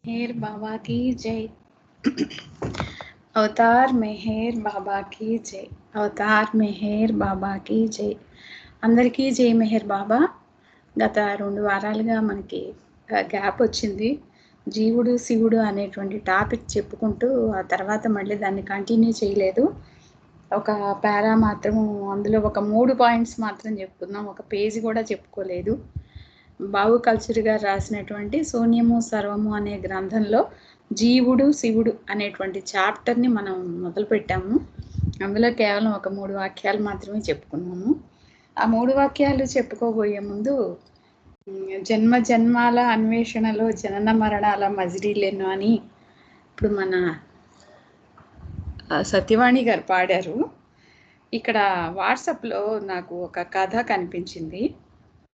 मेहर बाबा की जय। అవతార్ మెహర్ బాబాకి జై. అవతార్ మెహర్ బాబాకి జై. అందరికీ జై మెహర్ బాబా. గత 2 వారాలుగా మనకి గ్యాప్ వచ్చింది. జీవుడు శివుడు అనేటువంటి టాపిక్ చెప్పుకుంటూ ఆ తర్వాత మళ్ళీ దాన్ని కంటిన్యూ చేయలేదు. ఒక పారా మాత్రము, అందులో ఒక 3 పాయింట్స్ మాత్రం చెప్పుకున్నాం. ఒక పేజీ కూడా చెప్పుకోలేదు. బాబు కల్చర్ గారు రాసినటువంటి శూన్యము సర్వము అనే గ్రంథంలో జీవుడు శివుడు అనేటువంటి చాప్టర్ని మనం మొదలు పెట్టాము. అందులో కేవలం ఒక 3 వాక్యాలు మాత్రమే చెప్పుకున్నాము. ఆ 3 వాక్యాలు చెప్పుకోబోయే ముందు జన్మ జన్మాల అన్వేషణలో జనన మరణాల మజిలీలెను అని ఇప్పుడు మన సత్యవాణి గారు పాడారు. ఇక్కడ వాట్సాప్లో నాకు ఒక కథ కనిపించింది.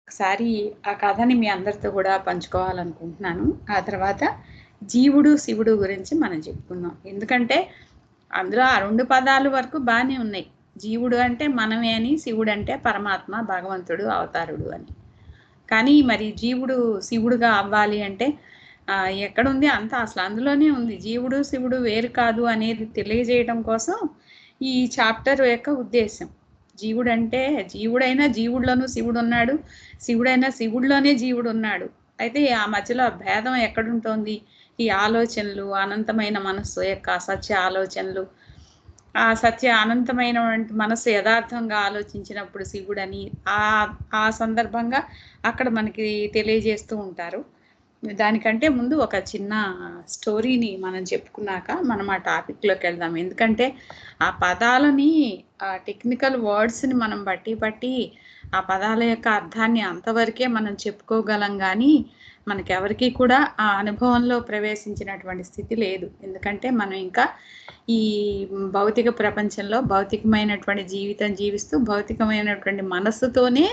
ఒకసారి ఆ కథని మీ అందరితో కూడా పంచుకోవాలనుకుంటున్నాను. ఆ తర్వాత జీవుడు శివుడు గురించి మనం చెప్పుకుందాం. ఎందుకంటే అందులో ఆ 2 పదాలు వరకు బాగానే ఉన్నాయి. జీవుడు అంటే మనమే అని, శివుడు అంటే పరమాత్మ, భగవంతుడు, అవతారుడు అని. కానీ మరి జీవుడు శివుడుగా అవ్వాలి అంటే ఎక్కడుంది? అంతా అసలు అందులోనే ఉంది. జీవుడు శివుడు వేరు కాదు అనేది తెలియజేయడం కోసం ఈ చాప్టర్ యొక్క ఉద్దేశం. జీవుడు అంటే జీవుడైనా జీవుడిలోనూ శివుడు ఉన్నాడు, శివుడైనా శివుడిలోనే జీవుడు ఉన్నాడు. అయితే ఆ మధ్యలో భేదం ఎక్కడుంటోంది? ఈ ఆలోచనలు, అనంతమైన మనస్సు యొక్క అసత్య ఆలోచనలు, ఆ సత్య అనంతమైనటువంటి మనస్సు యథార్థంగా ఆలోచించినప్పుడు శివుడని ఆ సందర్భంగా అక్కడ మనకి తెలియజేస్తూ ఉంటారు. దానికంటే ముందు ఒక చిన్న స్టోరీని మనం చెప్పుకున్నాక మనం ఆ టాపిక్లోకి వెళ్దాం. ఎందుకంటే ఆ పదాలని, ఆ టెక్నికల్ వర్డ్స్ని మనం బట్టి ఆ పదాల యొక్క అర్థాన్ని అంతవరకే మనం చెప్పుకోగలం. కానీ మనకెవరికి కూడా ఆ అనుభవంలో ప్రవేశించినటువంటి స్థితి లేదు. ఎందుకంటే మనం ఇంకా ఈ భౌతిక ప్రపంచంలో భౌతికమైనటువంటి జీవితం జీవిస్తూ భౌతికమైనటువంటి మనస్సుతోనే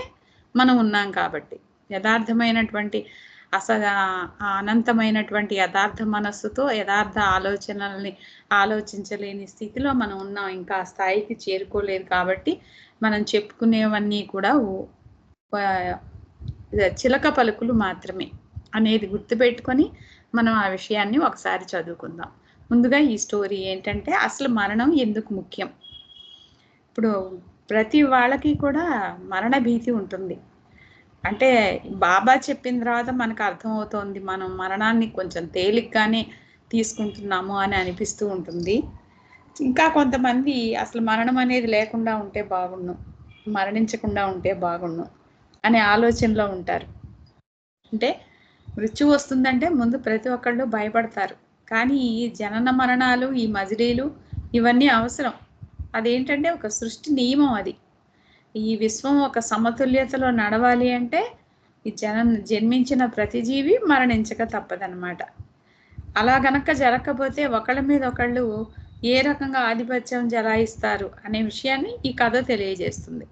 మనం ఉన్నాం. కాబట్టి యథార్థమైనటువంటి అనంతమైనటువంటి యథార్థ మనస్సుతో యథార్థ ఆలోచనల్ని ఆలోచించలేని స్థితిలో మనం ఉన్నాం. ఇంకా ఆ స్థాయికి చేరుకోలేదు. కాబట్టి మనం చెప్పుకునేవన్నీ కూడా చిలక పలుకులు మాత్రమే అనేది గుర్తుపెట్టుకొని మనం ఆ విషయాన్ని ఒకసారి చదువుకుందాం. ముందుగా ఈ స్టోరీ ఏంటంటే అసలు మరణం ఎందుకు ముఖ్యం. ఇప్పుడు ప్రతి వాళ్ళకి కూడా మరణ భీతి ఉంటుంది. అంటే బాబా చెప్పిన తర్వాత మనకు అర్థమవుతోంది మనం మరణాన్ని కొంచెం తేలిగ్గానే తీసుకుంటున్నాము అని అనిపిస్తూ ఉంటుంది. ఇంకా కొంతమంది అసలు మరణం అనేది లేకుండా ఉంటే బాగుండు, మరణించకుండా ఉంటే బాగుండు అనే ఆలోచనలో ఉంటారు. అంటే మృత్యు వస్తుందంటే ముందు ప్రతి ఒక్కళ్ళు భయపడతారు. కానీ ఈ జనన మరణాలు, ఈ మజిలీలు ఇవన్నీ అవసరం. అదేంటంటే ఒక సృష్టి నియమం. అది ఈ విశ్వం ఒక సమతుల్యతలో నడవాలి అంటే ఈ జన్మించిన ప్రతి జీవి మరణించక తప్పదనమాట. అలా గనక జరగకపోతే ఒకళ్ళ మీద ఒకళ్ళు ఏ రకంగా ఆధిపత్యం జలాయిస్తారు అనే విషయాన్ని ఈ కథ తెలియజేస్తుంది.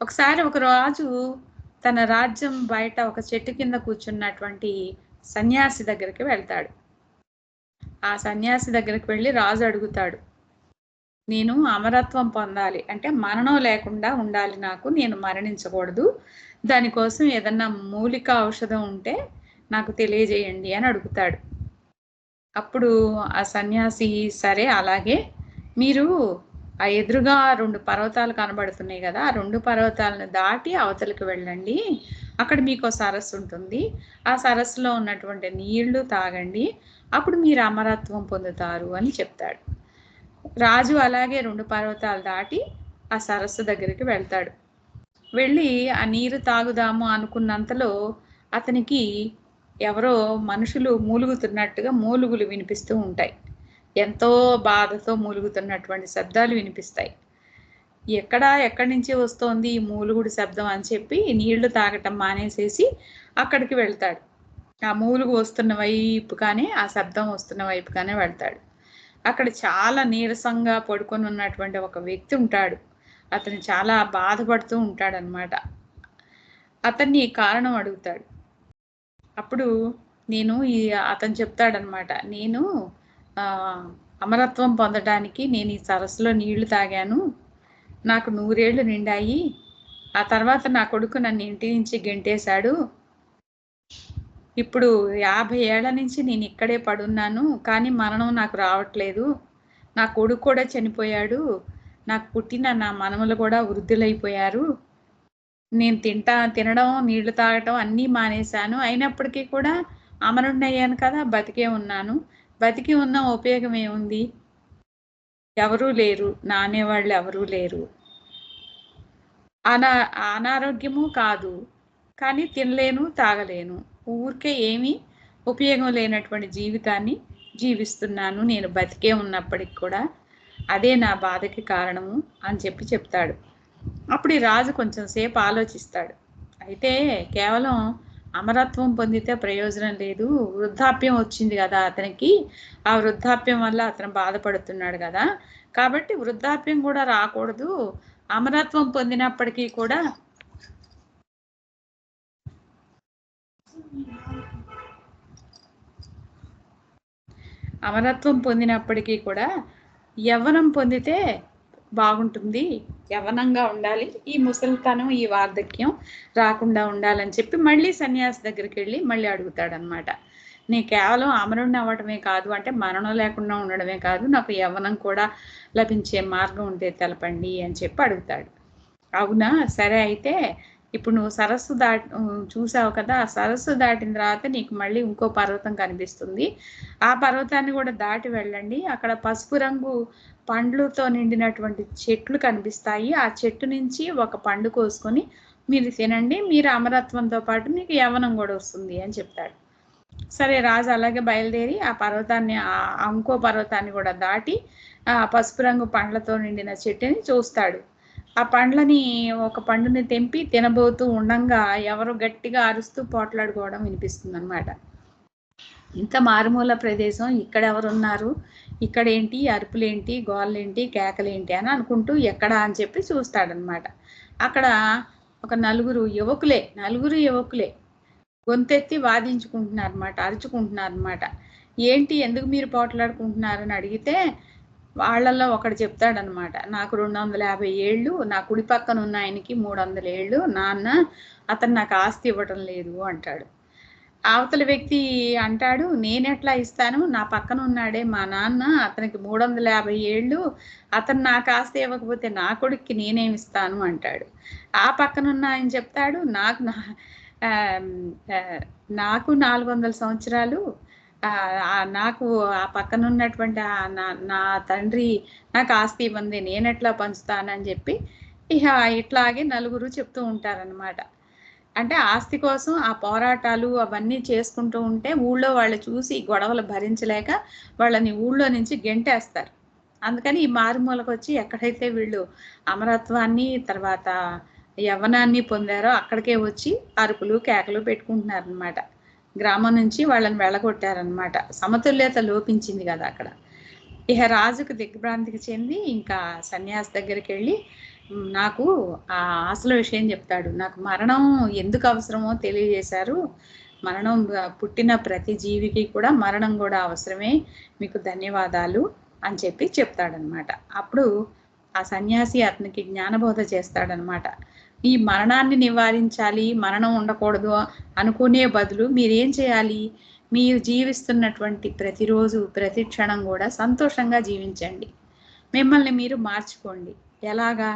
ఒకసారి ఒక రాజు తన రాజ్యం బయట ఒక చెట్టు కింద కూర్చున్నటువంటి సన్యాసి దగ్గరికి వెళ్తాడు. ఆ సన్యాసి దగ్గరికి వెళ్ళి రాజు అడుగుతాడు, నేను అమరత్వం పొందాలి అంటే మరణం లేకుండా ఉండాలి, నాకు నేను మరణించకూడదు, దానికోసం ఏదన్నా మూలిక ఔషధం ఉంటే నాకు తెలియజేయండి అని అడుగుతాడు. అప్పుడు ఆ సన్యాసి, సరే అలాగే, మీరు ఆ ఎదురుగా 2 పర్వతాలు కనబడుతున్నాయి కదా, ఆ 2 పర్వతాలను దాటి అవతలికి వెళ్ళండి, అక్కడ మీకు సరస్సు ఉంటుంది, ఆ సరస్సులో ఉన్నటువంటి నీళ్లు తాగండి, అప్పుడు మీరు అమరత్వం పొందుతారు అని చెప్తాడు. రాజు అలాగే 2 పర్వతాలు దాటి ఆ సరస్సు దగ్గరికి వెళ్తాడు. వెళ్ళి ఆ నీరు తాగుదాము అనుకున్నంతలో అతనికి ఎవరో మనుషులు మూలుగుతున్నట్టుగా మూలుగులు వినిపిస్తూ ఉంటాయి. ఎంతో బాధతో మూలుగుతున్నటువంటి శబ్దాలు వినిపిస్తాయి. ఎక్కడి నుంచి వస్తోంది ఈ మూలుగుడు శబ్దం అని చెప్పి నీళ్లు తాగటం మానేసేసి అక్కడికి వెళ్తాడు. ఆ మూలుగు వస్తున్న వైపుగానే, ఆ శబ్దం వస్తున్న వైపుగానే వెళ్తాడు. అక్కడ చాలా నీరసంగా పడుకొని ఉన్నటువంటి ఒక వ్యక్తి ఉంటాడు. అతను చాలా బాధపడుతూ ఉంటాడనమాట. అతన్ని కారణం అడుగుతాడు. అప్పుడు అతను చెప్తాడనమాట, నేను అమరత్వం పొందడానికి నేను ఈ సరస్సులో నీళ్లు తాగాను, నాకు 100 ఏళ్ళు నిండాయి, ఆ తర్వాత నా కొడుకు నన్ను ఇంటి నుంచి గెంటేశాడు, ఇప్పుడు 50 ఏళ్ల నుంచి నేను ఇక్కడే పడున్నాను, కానీ మరణం నాకు రావట్లేదు. నా కొడుకు కూడా చనిపోయాడు. నాకు పుట్టిన నా మనవలు కూడా వృద్ధులైపోయారు. నేను తినడం, నీళ్లు తాగటం అన్నీ మానేశాను. అయినప్పటికీ కూడా అమరుణ్ణయ్యాను కదా! బతికే ఉన్నాను. బతికి ఉన్న ఉపయోగం ఏముంది? ఎవరూ లేరు. నా అనేవాళ్ళు ఎవరూ లేరు. అనారోగ్యము కాదు. కానీ తినలేను, తాగలేను. ఊరికే ఏమీ ఉపయోగం లేనటువంటి జీవితాన్ని జీవిస్తున్నాను నేను బతికే ఉన్నప్పటికి కూడా. అదే నా బాధకి కారణము అని చెప్తాడు. అప్పుడు ఈ రాజు కొంచెం సేపు ఆలోచిస్తాడు. అయితే కేవలం అమరత్వం పొందితే ప్రయోజనం లేదు. వృద్ధాప్యం వచ్చింది కదా అతనికి. ఆ వృద్ధాప్యం వల్ల అతను బాధపడుతున్నాడు కదా. కాబట్టి వృద్ధాప్యం కూడా రాకూడదు. అమరత్వం పొందినప్పటికీ కూడా యవ్వనం పొందితే బాగుంటుంది. యవ్వనంగా ఉండాలి. ఈ ముసలితనం, ఈ వార్ధక్యం రాకుండా ఉండాలని చెప్పి మళ్ళీ సన్యాసి దగ్గరికి వెళ్ళి మళ్ళీ అడుగుతాడనమాట. నీ కేవలం అమరుణ్ణి అవ్వడమే కాదు, అంటే మరణం లేకుండా ఉండడమే కాదు, నాకు యవ్వనం కూడా లభించే మార్గం ఉంటే తెలపండి అని చెప్పి అడుగుతాడు. అవునా, సరే, అయితే ఇప్పుడు నువ్వు సరస్సు చూసావు కదా, ఆ సరస్సు దాటిన తర్వాత నీకు మళ్ళీ ఇంకో పర్వతం కనిపిస్తుంది. ఆ పర్వతాన్ని కూడా దాటి వెళ్ళండి. అక్కడ పసుపు రంగు పండ్లతో నిండినటువంటి చెట్లు కనిపిస్తాయి. ఆ చెట్టు నుంచి ఒక పండు కోసుకొని మీరు తినండి. మీరు అమరత్వంతో పాటు మీకు యవ్వనం కూడా వస్తుంది అని చెప్తాడు. సరే, రాజు అలాగే బయలుదేరి ఆ పర్వతాన్ని, ఇంకో పర్వతాన్ని కూడా దాటి ఆ పసుపు రంగు పండ్లతో నిండిన చెట్టుని చూస్తాడు. ఆ పండ్లని, ఒక పండుని తెంపి తినబోతూ ఉండంగా ఎవరు గట్టిగా అరుస్తూ పోట్లాడుకోవడం వినిపిస్తుంది అనమాట. ఇంత మారుమూల ప్రదేశం, ఇక్కడ ఎవరున్నారు, ఇక్కడేంటి అరుపులేంటి, గోళ్ళేంటి, కేకలేంటి అని అనుకుంటూ ఎక్కడా అని చెప్పి చూస్తాడనమాట. అక్కడ ఒక నలుగురు యువకులే గొంతెత్తి వాదించుకుంటున్నారన్నమాట, అరుచుకుంటున్నారన్నమాట. ఏంటి, ఎందుకు మీరు పోట్లాడుకుంటున్నారని అడిగితే వాళ్ళల్లో ఒకడు చెప్తాడనమాట, నాకు 250 ఏళ్ళు, నా కుడి పక్కన ఉన్న ఆయనకి 300 ఏళ్ళు, నాన్న అతను నాకు ఆస్తి ఇవ్వటం లేదు అంటాడు. అవతల వ్యక్తి అంటాడు, నేనెట్లా ఇస్తాను, నా పక్కన ఉన్నాడే మా నాన్న, అతనికి 350 ఏళ్ళు, అతను నాకు ఆస్తి ఇవ్వకపోతే నా కొడుక్కి నేనేమిస్తాను అంటాడు. ఆ పక్కనున్న ఆయన చెప్తాడు, నాకు 400 సంవత్సరాలు, నాకు ఆ పక్కన ఉన్నటువంటి నా తండ్రి నాకు ఆస్తి ఇవ్వంది, నేనెట్లా పంచుతానని చెప్పి ఇట్లాగే నలుగురు చెప్తూ ఉంటారనమాట. అంటే ఆస్తి కోసం ఆ పోరాటాలు అవన్నీ చేసుకుంటూ ఉంటే ఊళ్ళో వాళ్ళు చూసి గొడవలు భరించలేక వాళ్ళని ఊళ్ళో నుంచి గెంటేస్తారు. అందుకని ఈ మారుమూలకు వచ్చి ఎక్కడైతే వీళ్ళు అమరత్వాన్ని, తర్వాత యవ్వనాన్ని పొందారో అక్కడికే వచ్చి అరుపులు కేకలు పెట్టుకుంటున్నారనమాట. గ్రామం నుంచి వాళ్ళని వెళ్ళగొట్టారనమాట. సమతుల్యత లోపించింది కదా అక్కడ. ఇక రాజుకు దిగ్భ్రాంతికి చెంది ఇంకా సన్యాసి దగ్గరికి వెళ్ళి నాకు ఆ అసలు విషయం చెప్తాడు. నాకు మరణం ఎందుకు అవసరమో తెలియజేశారు. మరణం, పుట్టిన ప్రతి జీవికి కూడా మరణం కూడా అవసరమే, మీకు ధన్యవాదాలు అని చెప్పి చెప్తాడనమాట. అప్పుడు ఆ సన్యాసి అతనికి జ్ఞానబోధ చేస్తాడనమాట. ఈ మరణాన్ని నివారించాలి, మరణం ఉండకూడదు అనుకునే బదులు మీరేం చేయాలి, మీరు జీవిస్తున్నటువంటి ప్రతిరోజు ప్రతి క్షణం కూడా సంతోషంగా జీవించండి. మిమ్మల్ని మీరు మార్చుకోండి. ఎలాగా,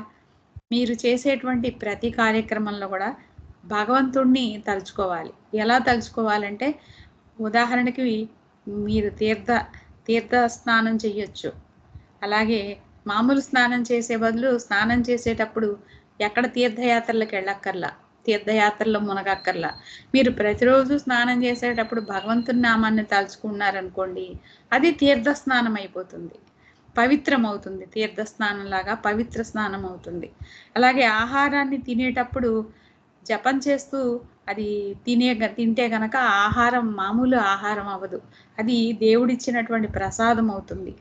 మీరు చేసేటువంటి ప్రతి కార్యక్రమంలో కూడా భగవంతుణ్ణి తలుచుకోవాలి. ఎలా తలుచుకోవాలంటే, ఉదాహరణకి మీరు తీర్థ స్నానం చెయ్యొచ్చు. అలాగే మామూలు స్నానం చేసే బదులు స్నానం చేసేటప్పుడు ఎక్కడ తీర్థయాత్రలకు వెళ్ళక్కర్లా, తీర్థయాత్రలో మునగక్కర్లా. మీరు ప్రతిరోజు స్నానం చేసేటప్పుడు భగవంతుని నామాన్ని తలుచుకున్నారనుకోండి, అది తీర్థ స్నానం అయిపోతుంది, పవిత్రం అవుతుంది. తీర్థ స్నానం లాగా పవిత్ర స్నానం అవుతుంది. అలాగే ఆహారాన్ని తినేటప్పుడు జపం చేస్తూ అది తింటే గనక ఆహారం మామూలు ఆహారం అవ్వదు, అది దేవుడిచ్చినటువంటి ప్రసాదం అవుతుంది.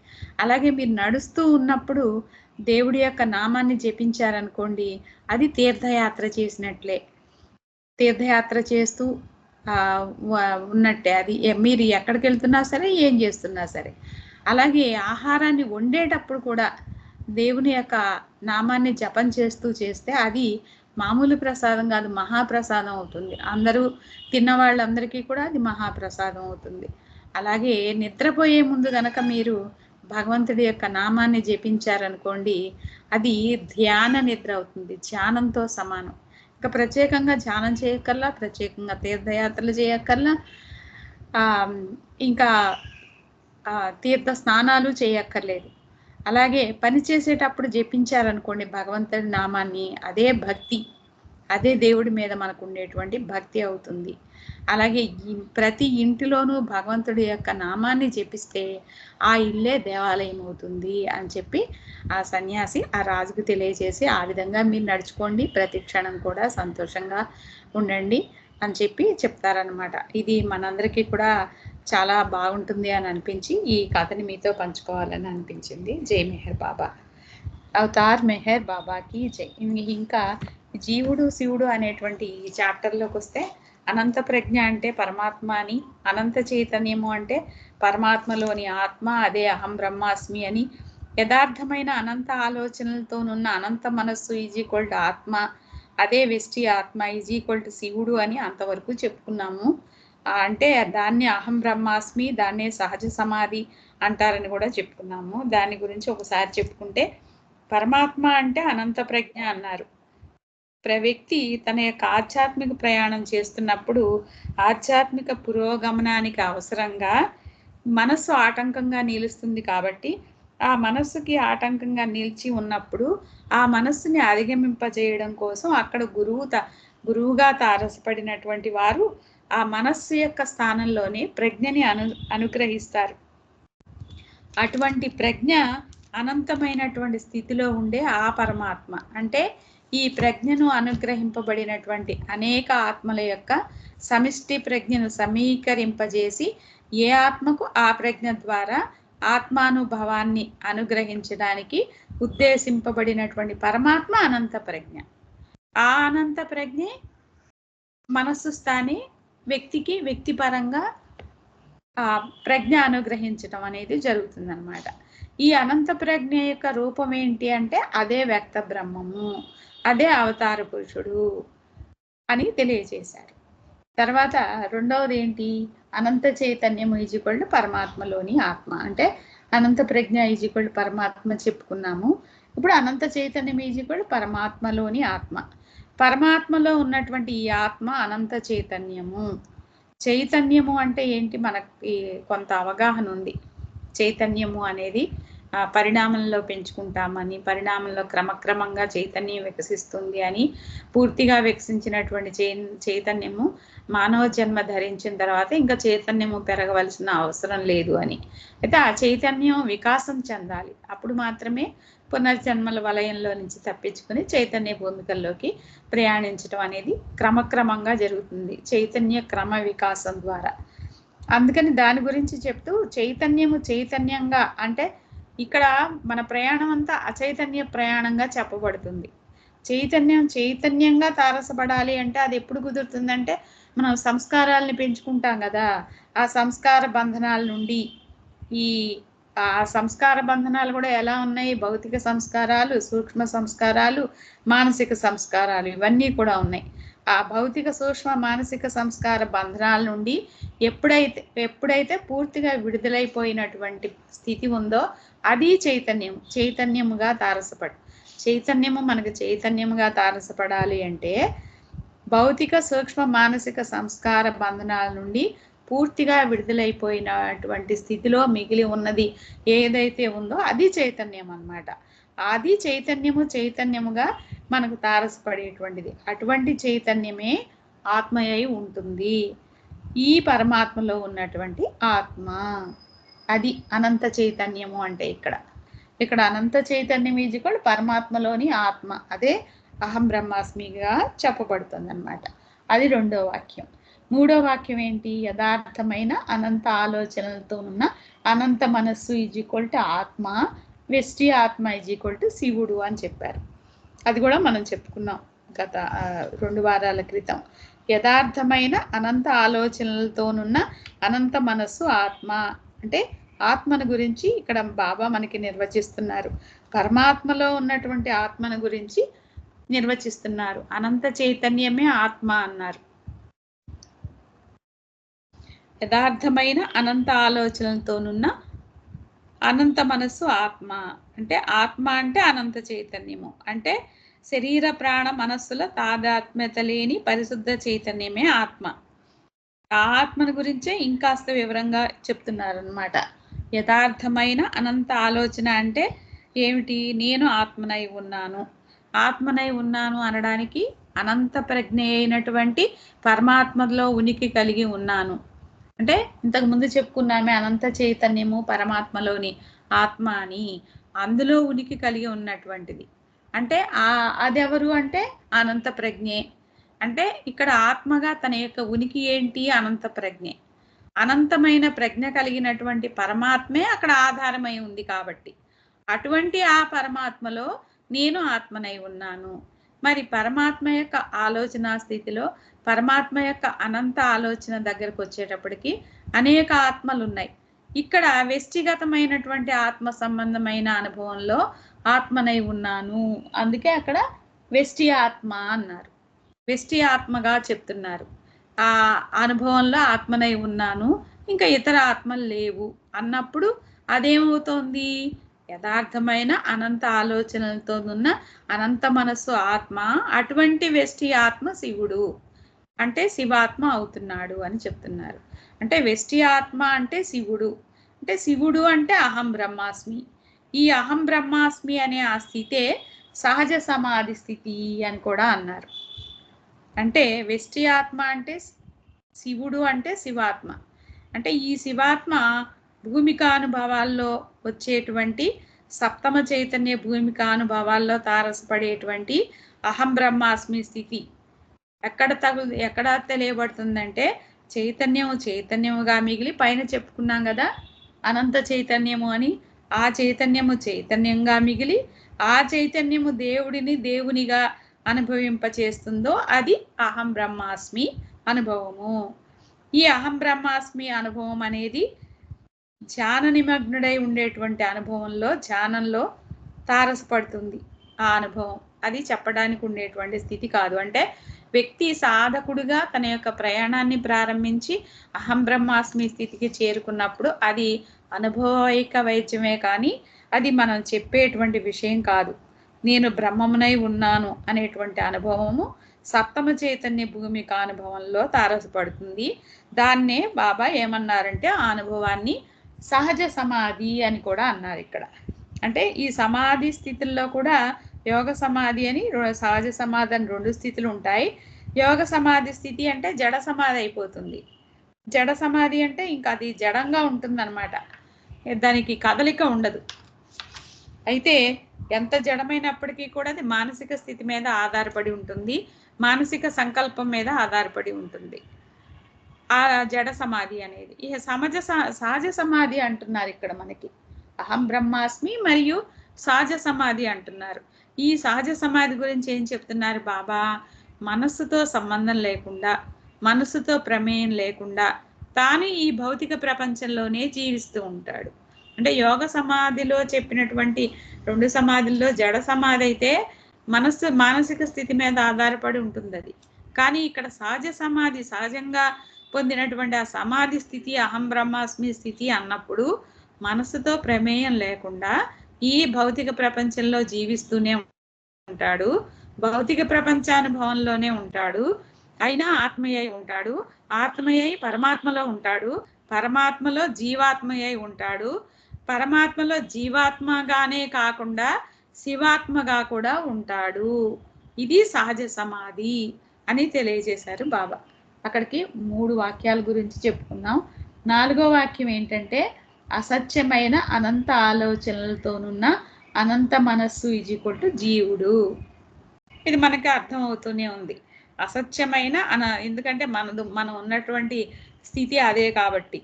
అలాగే మీరు నడుస్తూ ఉన్నప్పుడు దేవుడి యొక్క నామాన్ని జపించారనుకోండి, అది తీర్థయాత్ర చేసినట్లే, తీర్థయాత్ర చేస్తూ ఉన్నట్టే. అది మీరు ఎక్కడికి వెళ్తున్నా సరే, ఏం చేస్తున్నా సరే. అలాగే ఆహారాన్ని వండేటప్పుడు కూడా దేవుని యొక్క నామాన్ని జపం చేస్తూ చేస్తే అది మామూలు ప్రసాదం కాదు, మహాప్రసాదం అవుతుంది. అందరూ తిన్న వాళ్ళందరికీ కూడా అది మహాప్రసాదం అవుతుంది. అలాగే నిద్రపోయే ముందు గనక మీరు భగవంతుడి యొక్క నామాన్ని జపించారనుకోండి, అది ధ్యాన నిద్ర అవుతుంది, ధ్యానంతో సమానం. ఇంకా ప్రత్యేకంగా ధ్యానం చేయక్కర్లా, ప్రత్యేకంగా తీర్థయాత్రలు చేయక్కర్లా, ఇంకా తీర్థ స్నానాలు చేయక్కర్లేదు. అలాగే పని చేసేటప్పుడు జపించారనుకోండి భగవంతుడి నామాన్ని, అదే భక్తి, అదే దేవుడి మీద మనకు ఉండేటువంటి భక్తి అవుతుంది. అలాగే ప్రతి ఇంటిలోనూ భగవంతుడి యొక్క నామాన్ని జపిస్తే ఆ ఇల్లే దేవాలయం అవుతుంది అని చెప్పి ఆ సన్యాసి ఆ రాజుకు తెలియజేసి, ఆ విధంగా మీరు నడుచుకోండి, ప్రతి క్షణం కూడా సంతోషంగా ఉండండి అని చెప్పి చెప్తారనమాట. ఇది మనందరికీ కూడా చాలా బాగుంటుంది అని అనిపించి ఈ కథని మీతో పంచుకోవాలని అనిపించింది. జై మెహర్ బాబా, అవతార్ మెహర్ బాబాకి జై. ఇంకా జీవుడు శివుడు అనేటువంటి ఈ చాప్టర్లోకి వస్తే, అనంత ప్రజ్ఞ అంటే పరమాత్మ అని, అనంత చైతన్యము అంటే పరమాత్మలోని ఆత్మ, అదే అహం బ్రహ్మాస్మి అని, యథార్థమైన అనంత ఆలోచనలతోనున్న అనంత మనస్సు ఈజ్ ఈక్వల్ టు ఆత్మ, అదే వెస్టి ఆత్మ ఈజ్ ఈక్వల్ టు శివుడు అని అంతవరకు చెప్పుకున్నాము. అంటే దాన్ని అహం బ్రహ్మాస్మి, దాన్నే సహజ సమాధి అంటారని కూడా చెప్పుకున్నాము. దాని గురించి ఒకసారి చెప్పుకుంటే, పరమాత్మ అంటే అనంత ప్రజ్ఞ అన్నారు. వ్యక్తి తన యొక్క ఆధ్యాత్మిక ప్రయాణం చేస్తున్నప్పుడు ఆధ్యాత్మిక పురోగమనానికి అవసరంగా మనస్సు ఆటంకంగా నిలుస్తుంది. కాబట్టి ఆ మనస్సుకి ఆటంకంగా నిలిచి ఉన్నప్పుడు ఆ మనస్సుని అధిగమింపజేయడం కోసం అక్కడ గురువుగా తారసపడినటువంటి వారు ఆ మనస్సు యొక్క స్థానంలోనే ప్రజ్ఞని అనుగ్రహిస్తారు. అటువంటి ప్రజ్ఞ అనంతమైనటువంటి స్థితిలో ఉండే ఆ పరమాత్మ అంటే, ఈ ప్రజ్ఞను అనుగ్రహింపబడినటువంటి అనేక ఆత్మల యొక్క సమిష్టి ప్రజ్ఞను సమీకరింపజేసి ఏ ఆత్మకు ఆ ప్రజ్ఞ ద్వారా ఆత్మానుభవాన్ని అనుగ్రహించడానికి ఉద్దేశింపబడినటువంటి పరమాత్మ అనంత ప్రజ్ఞ. ఆ అనంత ప్రజ్ఞే మనస్సు స్థాని వ్యక్తికి వ్యక్తిపరంగా ప్రజ్ఞ అనుగ్రహించడం అనేది జరుగుతుందన్నమాట. ఈ అనంత ప్రజ్ఞ యొక్క రూపం ఏంటి అంటే, అదే వ్యక్త బ్రహ్మము, అదే అవతార పురుషుడు అని తెలియజేశారు. తర్వాత రెండవది ఏంటి, అనంత చైతన్యం ఈజ్ ఈక్వల్ టు పరమాత్మలోని ఆత్మ. అంటే అనంత ప్రజ్ఞ ఈజ్ ఈక్వల్ టు పరమాత్మ చెప్పుకున్నాము. ఇప్పుడు అనంత చైతన్యం ఈజ్ ఈక్వల్ టు పరమాత్మలోని ఆత్మ. పరమాత్మలో ఉన్నటువంటి ఈ ఆత్మ అనంత చైతన్యము. చైతన్యము అంటే ఏంటి, మనకి కొంత అవగాహన ఉంది. చైతన్యము అనేది పరిణామంలో పెంచుకుంటామని, పరిణామంలో క్రమక్రమంగా చైతన్యం వికసిస్తుంది అని, పూర్తిగా వికసించినటువంటి చైతన్యము మానవ జన్మ ధరించిన తర్వాత ఇంకా చైతన్యము పెరగవలసిన అవసరం లేదు అని. అయితే ఆ చైతన్యం వికాసం చెందాలి, అప్పుడు మాత్రమే పునర్జన్మల వలయంలో నుంచి తప్పించుకుని చైతన్య భూమికల్లోకి ప్రయాణించడం అనేది క్రమక్రమంగా జరుగుతుంది, చైతన్య క్రమ వికాసం ద్వారా. అందుకని దాని గురించి చెప్తూ చైతన్యము చైతన్యంగా అంటే, ఇక్కడ మన ప్రయాణం అంతా అచైతన్య ప్రయాణంగా చెప్పబడుతుంది. చైతన్యం చైతన్యంగా తారసపడాలి అంటే అది ఎప్పుడు కుదురుతుందంటే, మనం సంస్కారాలని పెంచుకుంటాం కదా, ఆ సంస్కార బంధనాల నుండి ఆ సంస్కార బంధనాలు కూడా ఎలా ఉన్నాయి, భౌతిక సంస్కారాలు, సూక్ష్మ సంస్కారాలు, మానసిక సంస్కారాలు, ఇవన్నీ కూడా ఉన్నాయి. ఆ భౌతిక సూక్ష్మ మానసిక సంస్కార బంధనాల నుండి ఎప్పుడైతే పూర్తిగా విడుదలైపోయినటువంటి స్థితి ఉందో అది చైతన్యముగా చైతన్యము మనకు చైతన్యముగా తారసపడాలి అంటే, భౌతిక సూక్ష్మ మానసిక సంస్కార బంధనాల నుండి పూర్తిగా విడుదలైపోయినటువంటి స్థితిలో మిగిలి ఉన్నది ఏదైతే ఉందో అది చైతన్యం అన్నమాట. అది చైతన్యముగా మనకు తారసపడేటువంటిది. అటువంటి చైతన్యమే ఆత్మయై ఉంటుంది. ఈ పరమాత్మలో ఉన్నటువంటి ఆత్మ, అది అనంత చైతన్యము అంటే ఇక్కడ అనంత చైతన్యం ఈజ్ ఈక్వల్ పరమాత్మలోని ఆత్మ, అదే అహం బ్రహ్మాస్మిగా చెప్పబడుతుంది అన్నమాట. అది రెండో వాక్యం. మూడో వాక్యం ఏంటి, యథార్థమైన అనంత ఆలోచనలతో ఉన్న అనంత మనస్సు ఈజ్ ఈక్వల్ టు ఆత్మ, వెస్టి ఆత్మ ఈజ్ ఈక్వల్ టు శివుడు అని చెప్పారు. అది కూడా మనం చెప్పుకున్నాం గత 2 వారాల క్రితం. యథార్థమైన అనంత ఆలోచనలతోనున్న అనంత మనస్సు ఆత్మ అంటే, ఆత్మను గురించి ఇక్కడ బాబా మనకి నిర్వచిస్తున్నారు. పరమాత్మలో ఉన్నటువంటి ఆత్మను గురించి నిర్వచిస్తున్నారు. అనంత చైతన్యమే ఆత్మ అన్నారు. యథార్థమైన అనంత ఆలోచనలతోనున్న అనంత మనస్సు ఆత్మ. అంటే ఆత్మ అంటే అనంత చైతన్యము, అంటే శరీర ప్రాణ మనస్సుల తాదాత్మ్యత లేని పరిశుద్ధ చైతన్యమే ఆత్మ. ఆ ఆత్మను గురించే ఇంకాస్త వివరంగా చెప్తున్నారనమాట. యథార్థమైన అనంత ఆలోచన అంటే ఏమిటి? నేను ఆత్మనై ఉన్నాను. ఆత్మనై ఉన్నాను అనడానికి అనంత ప్రజ్ఞ అయినటువంటి పరమాత్మలో ఉనికి కలిగి ఉన్నాను. అంటే ఇంతకు ముందు చెప్పుకున్నామే అనంత చైతన్యము పరమాత్మలోని ఆత్మ అని, అందులో ఉనికి కలిగి ఉన్నటువంటిది. అంటే అదెవరు అంటే అనంత ప్రజ్ఞే. అంటే ఇక్కడ ఆత్మగా తన యొక్క ఉనికి ఏంటి? అనంత ప్రజ్ఞే. అనంతమైన ప్రజ్ఞ కలిగినటువంటి పరమాత్మే అక్కడ ఆధారమై ఉంది కాబట్టి, అటువంటి ఆ పరమాత్మలో నేను ఆత్మనై ఉన్నాను. మరి పరమాత్మ యొక్క ఆలోచన స్థితిలో పరమాత్మ యొక్క అనంత ఆలోచన దగ్గరకు వచ్చేటప్పటికి అనేక ఆత్మలు ఉన్నాయి. ఇక్కడ వ్యక్తిగతమైనటువంటి ఆత్మ సంబంధమైన అనుభవంలో ఆత్మనై ఉన్నాను. అందుకే అక్కడ వ్యష్టి ఆత్మ అన్నారు. వ్యష్టి ఆత్మగా చెప్తున్నారు. ఆ అనుభవంలో ఆత్మనై ఉన్నాను, ఇంకా ఇతర ఆత్మలు లేవు అన్నప్పుడు అదేమవుతోంది? యథార్థమైన అనంత ఆలోచనలతో ఉన్న అనంత మనస్సు ఆత్మ. అటువంటి వ్యష్టి ఆత్మ శివుడు, అంటే శివాత్మ అవుతున్నాడు అని చెప్తున్నారు. అంటే వ్యష్టి ఆత్మ అంటే శివుడు. అంటే శివుడు అంటే అహం బ్రహ్మాస్మి. ఈ అహం బ్రహ్మాస్మి అనే ఆ స్థితే సహజ సమాధి స్థితి అని కూడా అన్నారు. అంటే వ్యష్టి ఆత్మ అంటే శివుడు అంటే శివాత్మ. అంటే ఈ శివాత్మ భూమికానుభవాల్లో వచ్చేటువంటి సప్తమ చైతన్య భూమికానుభవాల్లో తారసపడేటువంటి అహం బ్రహ్మాస్మి స్థితి ఎక్కడ తెలియబడుతుందంటే చైతన్యముగా మిగిలి, పైన చెప్పుకున్నాం కదా అనంత చైతన్యము అని, ఆ చైతన్యము చైతన్యంగా మిగిలి ఆ చైతన్యము దేవునిగా అనుభవింపచేస్తుందో అది అహం బ్రహ్మాస్మి అనుభవము. ఈ అహం బ్రహ్మాస్మి అనుభవం అనేది ధ్యాన నిమగ్నుడై ఉండేటువంటి అనుభవంలో, ధ్యానంలో తారసపడుతుంది ఆ అనుభవం. అది చెప్పడానికి ఉండేటువంటి స్థితి కాదు. అంటే వ్యక్తి సాధకుడుగా తన యొక్క ప్రయాణాన్ని ప్రారంభించి అహం బ్రహ్మాస్మి స్థితికి చేరుకున్నప్పుడు అది అనుభవైక వైద్యమే కానీ అది మనం చెప్పేటువంటి విషయం కాదు. నేను బ్రహ్మమునై ఉన్నాను అనేటువంటి అనుభవము సప్తమ చైతన్య భూమిక అనుభవంలో తారసపడుతుంది. దాన్నే బాబా ఏమన్నారంటే ఆ అనుభవాన్ని సహజ సమాధి అని కూడా అన్నారు ఇక్కడ. అంటే ఈ సమాధి స్థితుల్లో కూడా యోగ సమాధి అని, సహజ సమాధి అని 2 స్థితులు ఉంటాయి. యోగ సమాధి స్థితి అంటే జడ సమాధి అయిపోతుంది. జడ సమాధి అంటే ఇంకా అది జడంగా ఉంటుందన్నమాట, దానికి కదలిక ఉండదు. అయితే ఎంత జడమైనప్పటికీ కూడా అది మానసిక స్థితి మీద ఆధారపడి ఉంటుంది, మానసిక సంకల్పం మీద ఆధారపడి ఉంటుంది ఆ జడ సమాధి అనేది. ఇక సహజ సమాధి అంటున్నారు ఇక్కడ మనకి. అహం బ్రహ్మాస్మి మరియు సహజ సమాధి అంటున్నారు. ఈ సహజ సమాధి గురించి ఏం చెప్తున్నారు బాబా? మనస్సుతో సంబంధం లేకుండా, మనస్సుతో ప్రమేయం లేకుండా తాను ఈ భౌతిక ప్రపంచంలోనే జీవిస్తూ ఉంటాడు. అంటే యోగ సమాధిలో చెప్పినటువంటి 2 సమాధుల్లో జడ సమాధి అయితే మానసిక స్థితి మీద ఆధారపడి ఉంటుంది అది. కానీ ఇక్కడ సహజ సమాధి, సహజంగా పొందినటువంటి ఆ సమాధి స్థితి అహం బ్రహ్మాస్మి స్థితి అన్నప్పుడు మనస్సుతో ప్రమేయం లేకుండా ఈ భౌతిక ప్రపంచంలో జీవిస్తూనే ఉంటాడు, భౌతిక ప్రపంచానుభవంలోనే ఉంటాడు, అయినా ఆత్మయ్యై ఉంటాడు, ఆత్మయ్యై పరమాత్మలో ఉంటాడు, పరమాత్మలో జీవాత్మయ్యై ఉంటాడు, పరమాత్మలో జీవాత్మగానే కాకుండా శివాత్మగా కూడా ఉంటాడు. ఇది సహజ సమాధి అని తెలియజేశారు బాబా. అక్కడికి 3 వాక్యాల గురించి చెప్పుకున్నాం. 4వ వాక్యం ఏంటంటే అసత్యమైన అనంత ఆలోచనలతోనున్న అనంత మనస్సు ఈజ్ఈక్వల్ టు జీవుడు. ఇది మనకి అర్థం అవుతూనే ఉంది. అసత్యమైన ఎందుకంటే మనం ఉన్నటువంటి స్థితి అదే కాబట్టి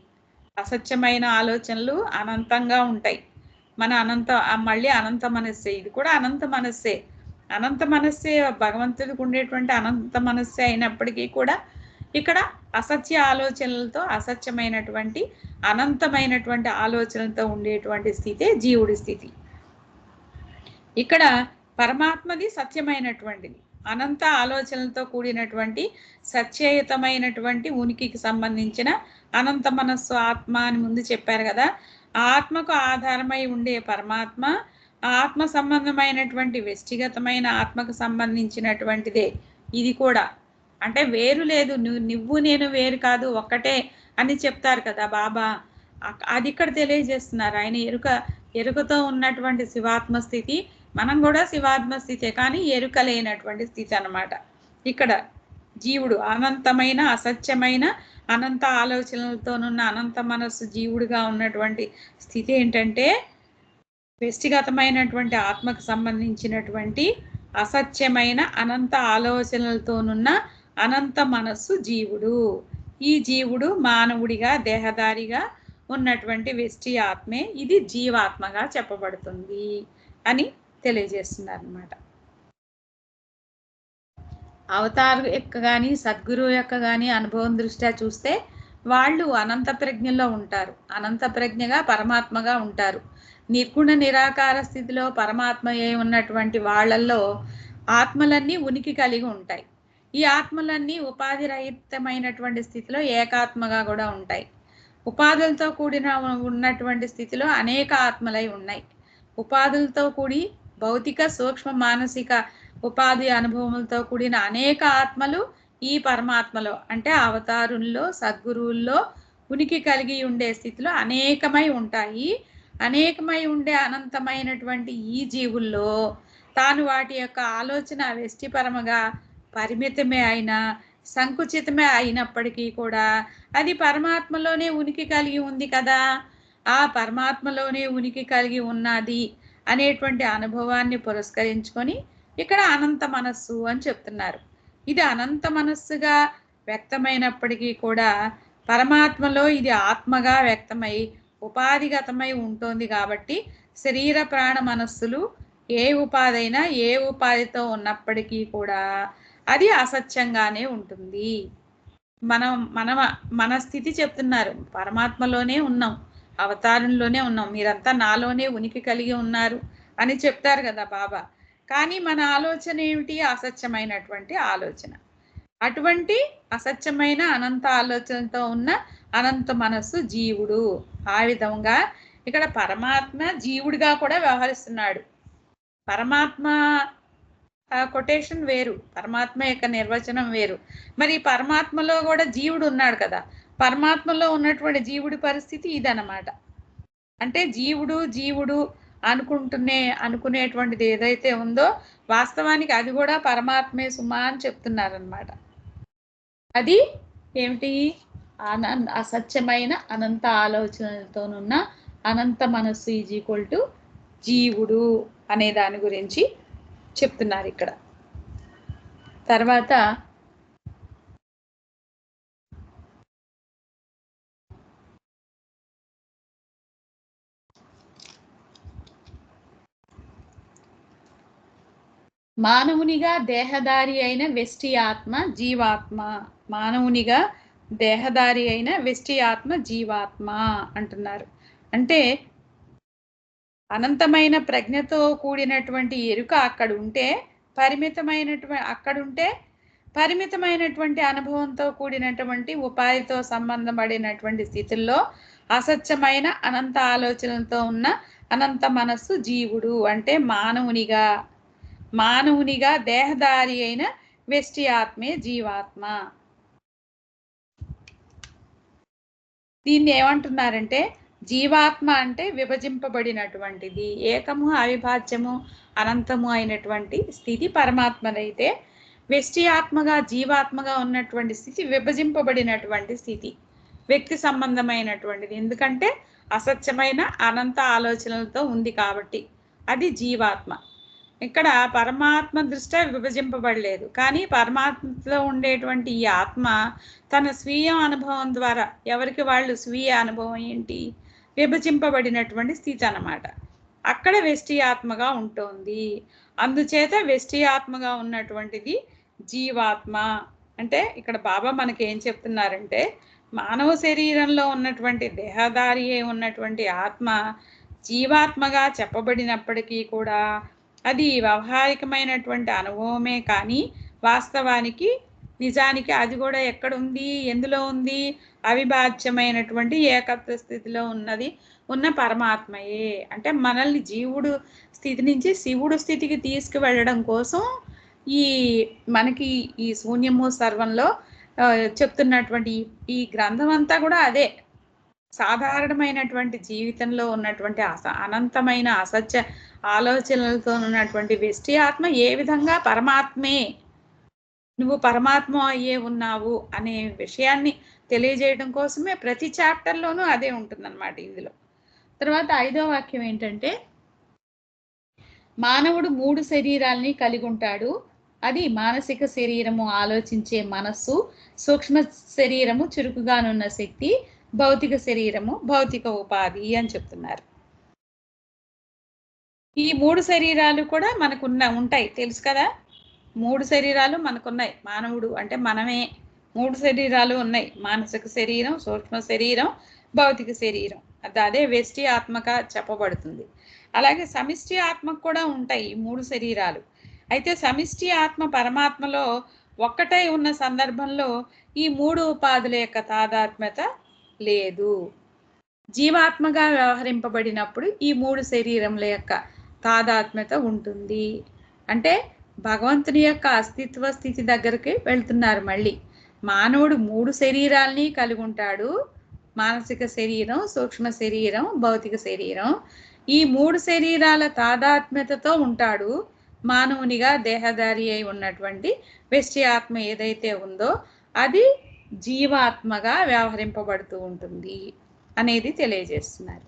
అసత్యమైన ఆలోచనలు అనంతంగా ఉంటాయి. మళ్ళీ అనంత మనస్సే, ఇది కూడా అనంత మనస్సే. అనంత మనస్సే భగవంతుడికి ఉండేటువంటి అనంత మనస్సే అయినప్పటికీ కూడా ఇక్కడ అసత్య ఆలోచనలతో, అసత్యమైనటువంటి అనంతమైనటువంటి ఆలోచనలతో ఉండేటువంటి స్థితే జీవుడి స్థితి. ఇక్కడ పరమాత్మది సత్యమైనటువంటిది, అనంత ఆలోచనలతో కూడినటువంటి సత్యయుతమైనటువంటి ఉనికికి సంబంధించిన అనంత మనస్సు ఆత్మ అని ముందు చెప్పారు కదా. ఆత్మకు ఆధారమై ఉండే పరమాత్మ ఆత్మ సంబంధమైనటువంటి వ్యక్తిగతమైన ఆత్మకు సంబంధించినటువంటిదే ఇది కూడా. అంటే వేరు లేదు, నువ్వు నేను వేరు కాదు, ఒక్కటే అని చెప్తారు కదా బాబా. అది ఇక్కడ తెలియజేస్తున్నారు. ఆయన ఎరుకతో ఉన్నటువంటి శివాత్మ స్థితి, మనం కూడా శివాత్మ స్థితే, కానీ ఎరుక లేనటువంటి స్థితి అన్నమాట. ఇక్కడ జీవుడు అనంతమైన అసత్యమైన అనంత ఆలోచనలతోనున్న అనంత మనస్సు జీవుడుగా ఉన్నటువంటి స్థితి ఏంటంటే వ్యక్తిగతమైనటువంటి ఆత్మకు సంబంధించినటువంటి అసత్యమైన అనంత ఆలోచనలతోనున్న అనంత మనస్సు జీవుడు. ఈ జీవుడు మానవుడిగా దేహదారిగా ఉన్నటువంటి వ్యష్టి ఆత్మే, ఇది జీవాత్మగా చెప్పబడుతుంది అని తెలియజేస్తున్నారు అన్నమాట. అవతార్ యొక్క కానీ సద్గురువు యొక్క కానీ అనుభవం దృష్ట్యా చూస్తే వాళ్ళు అనంత ప్రజ్ఞలో ఉంటారు, అనంత ప్రజ్ఞగా పరమాత్మగా ఉంటారు. నిర్గుణ నిరాకార స్థితిలో పరమాత్మ ఉన్నటువంటి వాళ్ళల్లో ఆత్మలన్నీ ఉనికి కలిగి ఉంటాయి. ఈ ఆత్మలన్నీ ఉపాధి రహితమైనటువంటి స్థితిలో ఏకాత్మగా కూడా ఉంటాయి. ఉపాధులతో కూడిన ఉన్నటువంటి స్థితిలో అనేక ఆత్మలై ఉన్నాయి. ఉపాధులతో కూడి భౌతిక సూక్ష్మ మానసిక ఉపాధి అనుభవములతో కూడిన అనేక ఆత్మలు ఈ పరమాత్మలో అంటే అవతారుల్లో సద్గురువుల్లో ఉనికి కలిగి ఉండే స్థితిలో అనేకమై ఉంటాయి. అనేకమై ఉండే అనంతమైనటువంటి ఈ జీవుల్లో తాను వాటి యొక్క ఆలోచన వ్యష్టిపరముగా పరిమితమే అయినా సంకుచితమే అయినప్పటికీ కూడా అది పరమాత్మలోనే ఉనికి కలిగి ఉంది కదా. ఆ పరమాత్మలోనే ఉనికి కలిగి ఉన్నది అనేటువంటి అనుభవాన్ని పురస్కరించుకొని ఇక్కడ అనంత మనస్సు అని చెప్తున్నారు. ఇది అనంత మనస్సుగా వ్యక్తమైనప్పటికీ కూడా పరమాత్మలో ఇది ఆత్మగా వ్యక్తమై ఉపాధిగతమై ఉంటుంది కాబట్టి శరీర ప్రాణ మనస్సులు ఏ ఉపాధైనా ఏ ఉపాధితో ఉన్నప్పటికీ కూడా అది అసత్యంగానే ఉంటుంది. మన స్థితి చెప్తున్నారు, పరమాత్మలోనే ఉన్నాం, అవతారంలోనే ఉన్నాం, మీరంతా నాలోనే ఉనికి కలిగి ఉన్నారు అని చెప్తారు కదా బాబా. కానీ మన ఆలోచన ఏమిటి? అసత్యమైనటువంటి ఆలోచన. అటువంటి అసత్యమైన అనంత ఆలోచనతో ఉన్న అనంత మనస్సు జీవుడు. ఆ విధంగా ఇక్కడ పరమాత్మ జీవుడిగా కూడా వ్యవహరిస్తున్నాడు. పరమాత్మ కొటేషన్ వేరు, పరమాత్మ యొక్క నిర్వచనం వేరు. మరి పరమాత్మలో కూడా జీవుడు ఉన్నాడు కదా. పరమాత్మలో ఉన్నటువంటి జీవుడి పరిస్థితి ఇదన్నమాట. అంటే జీవుడు అనుకునేటువంటిది ఏదైతే ఉందో వాస్తవానికి అది కూడా పరమాత్మే సుమా అని చెప్తున్నారనమాట. అది ఏమిటి? అసత్యమైన అనంత ఆలోచనలతోనున్న అనంత మనస్సు ఈజ్ ఈక్వల్ టు జీవుడు అనే దాని గురించి చెప్తున్నారు ఇక్కడ. తర్వాత మానవునిగా దేహదారి అయిన వ్యష్టి ఆత్మ జీవాత్మ. మానవునిగా దేహదారి అయిన వ్యష్టి ఆత్మ జీవాత్మ అంటున్నారు. అంటే అనంతమైన ప్రజ్ఞతో కూడినటువంటి ఎరుక అక్కడుంటే పరిమితమైనటువంటి అనుభవంతో కూడినటువంటి ఉపాధితో సంబంధపడినటువంటి స్థితుల్లో అసత్యమైన అనంత ఆలోచనలతో ఉన్న అనంత మనస్సు జీవుడు. అంటే మానవునిగా దేహదారి అయిన వ్యష్టి ఆత్మే జీవాత్మ. దీన్ని ఏమంటున్నారంటే జీవాత్మ అంటే విభజింపబడినటువంటిది, ఏకము అవిభాజ్యము అనంతము అయినటువంటి స్థితి పరమాత్మదైతే, వ్యష్టి ఆత్మగా జీవాత్మగా ఉన్నటువంటి స్థితి విభజింపబడినటువంటి స్థితి, వ్యక్తి సంబంధమైనటువంటిది. ఎందుకంటే అసత్యమైన అనంత ఆలోచనలతో ఉంది కాబట్టి అది జీవాత్మ. ఇక్కడ పరమాత్మ దృష్ట్యా విభజింపబడలేదు, కానీ పరమాత్మలో ఉండేటువంటి ఈ ఆత్మ తన స్వీయ అనుభవం ద్వారా ఎవరికి వాళ్ళు స్వీయ అనుభవం ఏంటి? విభజింపబడినటువంటి స్థితి అన్నమాట. అక్కడ వ్యష్టి ఆత్మగా ఉంటుంది. అందుచేత వ్యష్టి ఆత్మగా ఉన్నటువంటిది జీవాత్మ. అంటే ఇక్కడ బాబా మనకి ఏం చెప్తున్నారంటే మానవ శరీరంలో ఉన్నటువంటి దేహదారి ఉన్నటువంటి ఆత్మ జీవాత్మగా చెప్పబడినప్పటికీ కూడా అది వ్యవహారికమైనటువంటి అనుభవమే కానీ వాస్తవానికి నిజానికి అది కూడా ఎక్కడుంది, ఎందులో ఉంది? అవిభాజ్యమైనటువంటి ఏకత్వ స్థితిలో ఉన్న పరమాత్మయే. అంటే మనల్ని జీవుడు స్థితి నుంచి శివుడు స్థితికి తీసుకువెళ్ళడం కోసం ఈ మనకి ఈ శూన్యము సర్వంలో చెప్తున్నటువంటి ఈ గ్రంథం అంతా కూడా అదే. సాధారణమైనటువంటి జీవితంలో ఉన్నటువంటి అనంతమైన అసత్య ఆలోచనలతో ఉన్నటువంటి వ్యష్టి ఆత్మ ఏ విధంగా పరమాత్మే, నువ్వు పరమాత్మ అయ్యే ఉన్నావు అనే విషయాన్ని తెలియజేయడం కోసమే ప్రతి చాప్టర్లోనూ అదే ఉంటుందన్నమాట ఇందులో. తర్వాత 5వ వాక్యం ఏంటంటే, మానవుడు 3 శరీరాల్ని కలిగి ఉంటాడు. అది మానసిక శరీరము, ఆలోచించే మనస్సు, సూక్ష్మ శరీరము, చురుకుగానున్న శక్తి, భౌతిక శరీరము, భౌతిక ఉపాధి అని చెప్తున్నారు. ఈ 3 శరీరాలు కూడా ఉంటాయి, తెలుసు కదా. 3 శరీరాలు మనకున్నాయి. మానవుడు అంటే మనమే. 3 శరీరాలు ఉన్నాయి. మానసిక శరీరం, సూక్ష్మ శరీరం, భౌతిక శరీరం. అదే వ్యష్టి ఆత్మగా చెప్పబడుతుంది. అలాగే సమిష్టి ఆత్మకు కూడా ఉంటాయి ఈ 3 శరీరాలు. అయితే సమిష్టి ఆత్మ పరమాత్మలో ఒక్కటై ఉన్న సందర్భంలో ఈ 3 ఉపాధుల యొక్క తాదాత్మ్యత లేదు. జీవాత్మగా వ్యవహరింపబడినప్పుడు ఈ 3 శరీరముల యొక్క తాదాత్మ్యత ఉంటుంది. అంటే భగవంతుని యొక్క అస్తిత్వ స్థితి దగ్గరికి వెళ్తున్నారు. మళ్ళీ మానవుడు 3 శరీరాల్ని కలిగి ఉంటాడు. మానసిక శరీరం, సూక్ష్మ శరీరం, భౌతిక శరీరం. ఈ 3 శరీరాల తాదాత్మ్యతతో ఉంటాడు. మానవునిగా దేహధారి అయి ఉన్నటువంటి వ్యష్టి ఆత్మ ఏదైతే ఉందో అది జీవాత్మగా వ్యవహరింపబడుతూ ఉంటుంది అనేది తెలియజేస్తున్నారు.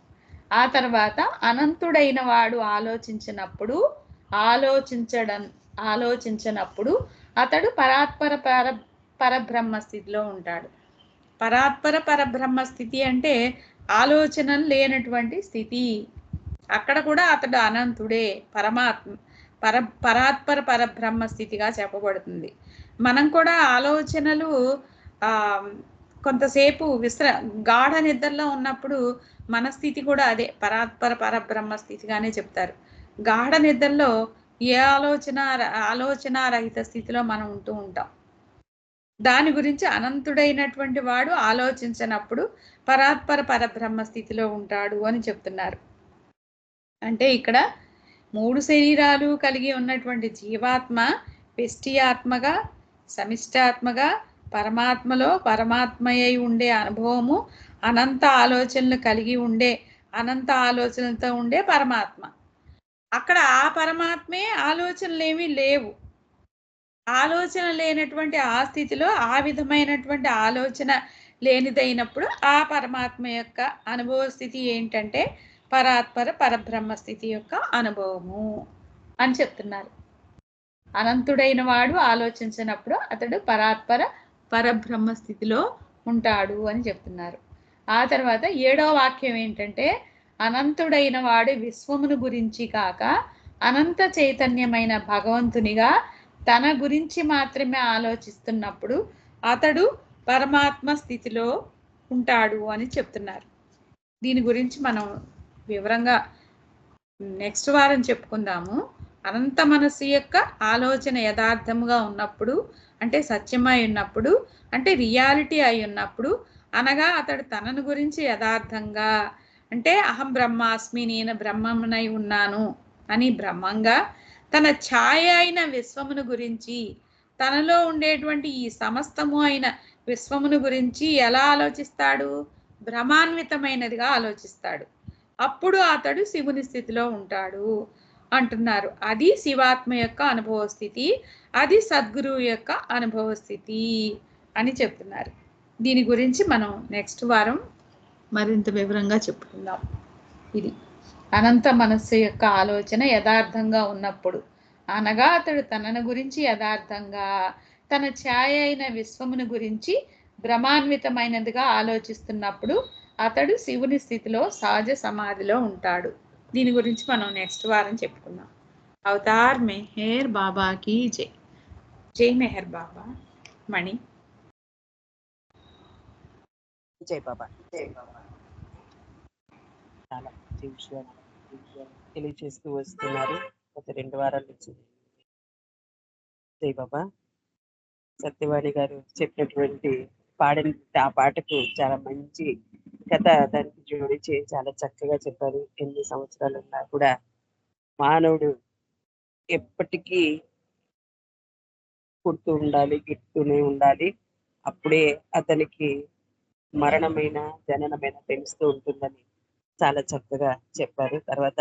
ఆ తర్వాత అనంతుడైన వాడు ఆలోచించనప్పుడు అతడు పరబ్రహ్మ స్థితిలో ఉంటాడు. పరబ్రహ్మ స్థితి అంటే ఆలోచనలు లేనటువంటి స్థితి. అక్కడ కూడా అతడు అనంతుడే, పరబ్రహ్మ స్థితిగా చెప్పబడుతుంది. మనం కూడా ఆలోచనలు కొంతసేపు గాఢ నిద్రలో ఉన్నప్పుడు మన స్థితి కూడా అదే పరబ్రహ్మ స్థితిగానే చెప్తారు. గాఢ నిద్రలో ఏ ఆలోచనారహిత స్థితిలో మనం ఉంటూ ఉంటాం. దాని గురించి అనంతుడైనటువంటి వాడు ఆలోచించినప్పుడు పరబ్రహ్మ స్థితిలో ఉంటాడు అని చెప్తున్నారు. అంటే ఇక్కడ 3 శరీరాలు కలిగి ఉన్నటువంటి జీవాత్మ వ్యష్టి ఆత్మగా, సమిష్టాత్మగా, పరమాత్మలో పరమాత్మయై ఉండే అనుభవము, అనంత ఆలోచనలు కలిగి ఉండే, అనంత ఆలోచనలతో ఉండే పరమాత్మ. అక్కడ ఆ పరమాత్మే ఆలోచనలు ఏమీ లేవు. ఆలోచన లేనటువంటి ఆ స్థితిలో ఆ విధమైనటువంటి ఆలోచన లేనిదైనప్పుడు ఆ పరమాత్మ యొక్క అనుభవ స్థితి ఏంటంటే పరబ్రహ్మ స్థితి యొక్క అనుభవము అని చెప్తున్నారు. అనంతుడైన వాడు ఆలోచించినప్పుడు అతడు పరబ్రహ్మ స్థితిలో ఉంటాడు అని చెప్తున్నారు. ఆ తర్వాత 7వ వాక్యం ఏంటంటే, అనంతుడైన వాడు విశ్వమును గురించి కాక అనంత చైతన్యమైన భగవంతునిగా తన గురించి మాత్రమే ఆలోచిస్తున్నప్పుడు అతడు పరమాత్మ స్థితిలో ఉంటాడు అని చెప్తున్నారు. దీని గురించి మనం వివరంగా నెక్స్ట్ వారం చెప్పుకుందాము. అనంత మనస్సు యొక్క ఆలోచన యథార్థముగా ఉన్నప్పుడు, అంటే సత్యమై ఉన్నప్పుడు, అంటే రియాలిటీ అయి ఉన్నప్పుడు, అనగా అతడు తనను గురించి యథార్థంగా, అంటే అహం బ్రహ్మాస్మి, నేను బ్రహ్మమునై ఉన్నాను అని బ్రహ్మంగా, తన ఛాయ అయిన విశ్వమును గురించి, తనలో ఉండేటువంటి ఈ సమస్తము అయిన విశ్వమును గురించి ఎలా ఆలోచిస్తాడు? భ్రమాన్వితమైనదిగా ఆలోచిస్తాడు. అప్పుడు అతడు శివుని స్థితిలో ఉంటాడు అంటున్నారు. అది శివాత్మ యొక్క అనుభవ స్థితి, అది సద్గురువు యొక్క అనుభవ స్థితి అని చెప్తున్నారు. దీని గురించి మనం నెక్స్ట్ వారం మరింత వివరంగా చెప్పుకుందాం. ఇది అనంత మనస్సు యొక్క ఆలోచన యథార్థంగా ఉన్నప్పుడు, అనగా అతడు తనను గురించి యథార్థంగా, తన ఛాయ అయిన విశ్వమును గురించి భ్రమాన్వితమైనదిగా ఆలోచిస్తున్నప్పుడు అతడు శివుని స్థితిలో సహజ సమాధిలో ఉంటాడు. దీని గురించి మనం నెక్స్ట్ వారం చెప్పుకుందాం. అవతార్ మెహర్ బాబాకి జై. జై మెహర్ బాబా. మణి. జై బాబా. చాలా మంచి విషయాలు తెలియజేస్తూ వస్తున్నారు. లేకపోతే 2 వారాల నుంచి. జై బాబా. సత్యవాణి గారు చెప్పినటువంటి పాడిన ఆ పాటకు చాలా మంచి కథ దానికి జోడించి చాలా చక్కగా చెప్పారు. ఎన్ని సంవత్సరాలున్నా కూడా మానవుడు ఎప్పటికీ పుడుతూ ఉండాలి, గిట్టుతూనే ఉండాలి. అప్పుడే అతనికి మరణమైన, జననమైన తెలుస్తూ ఉంటుందని చాలా చక్కగా చెప్పారు. తర్వాత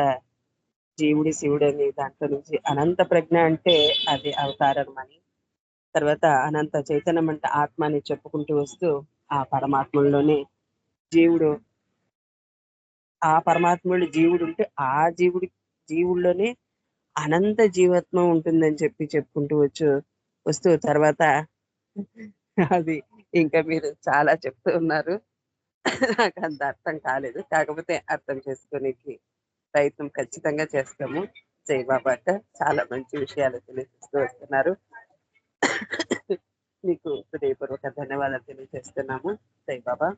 జీవుడి శివుడు అనే దాంట్లో నుంచి అనంత ప్రజ్ఞ అంటే అది అవతారం అని, తర్వాత అనంత చైతన్యం అంటే ఆత్మ అని చెప్పుకుంటూ వస్తూ ఆ పరమాత్మలోనే జీవుడు, ఆ పరమాత్ముడు జీవుడు ఉంటే ఆ జీవుల్లోనే అనంత జీవాత్మ ఉంటుందని చెప్పుకుంటూ వస్తూ తర్వాత అది ఇంకా మీరు చాలా చెప్తూ ఉన్నారు. నాకు అంత అర్థం కాలేదు. కాకపోతే అర్థం చేసుకోనికి ప్రయత్నం ఖచ్చితంగా చేస్తాము. జై బాబా అక్క. చాలా మంచి విషయాలు తెలియజేస్తూ వస్తున్నారు. మీకు హృదయపూర్వక ధన్యవాదాలు తెలియజేస్తున్నాము. జై బాబా.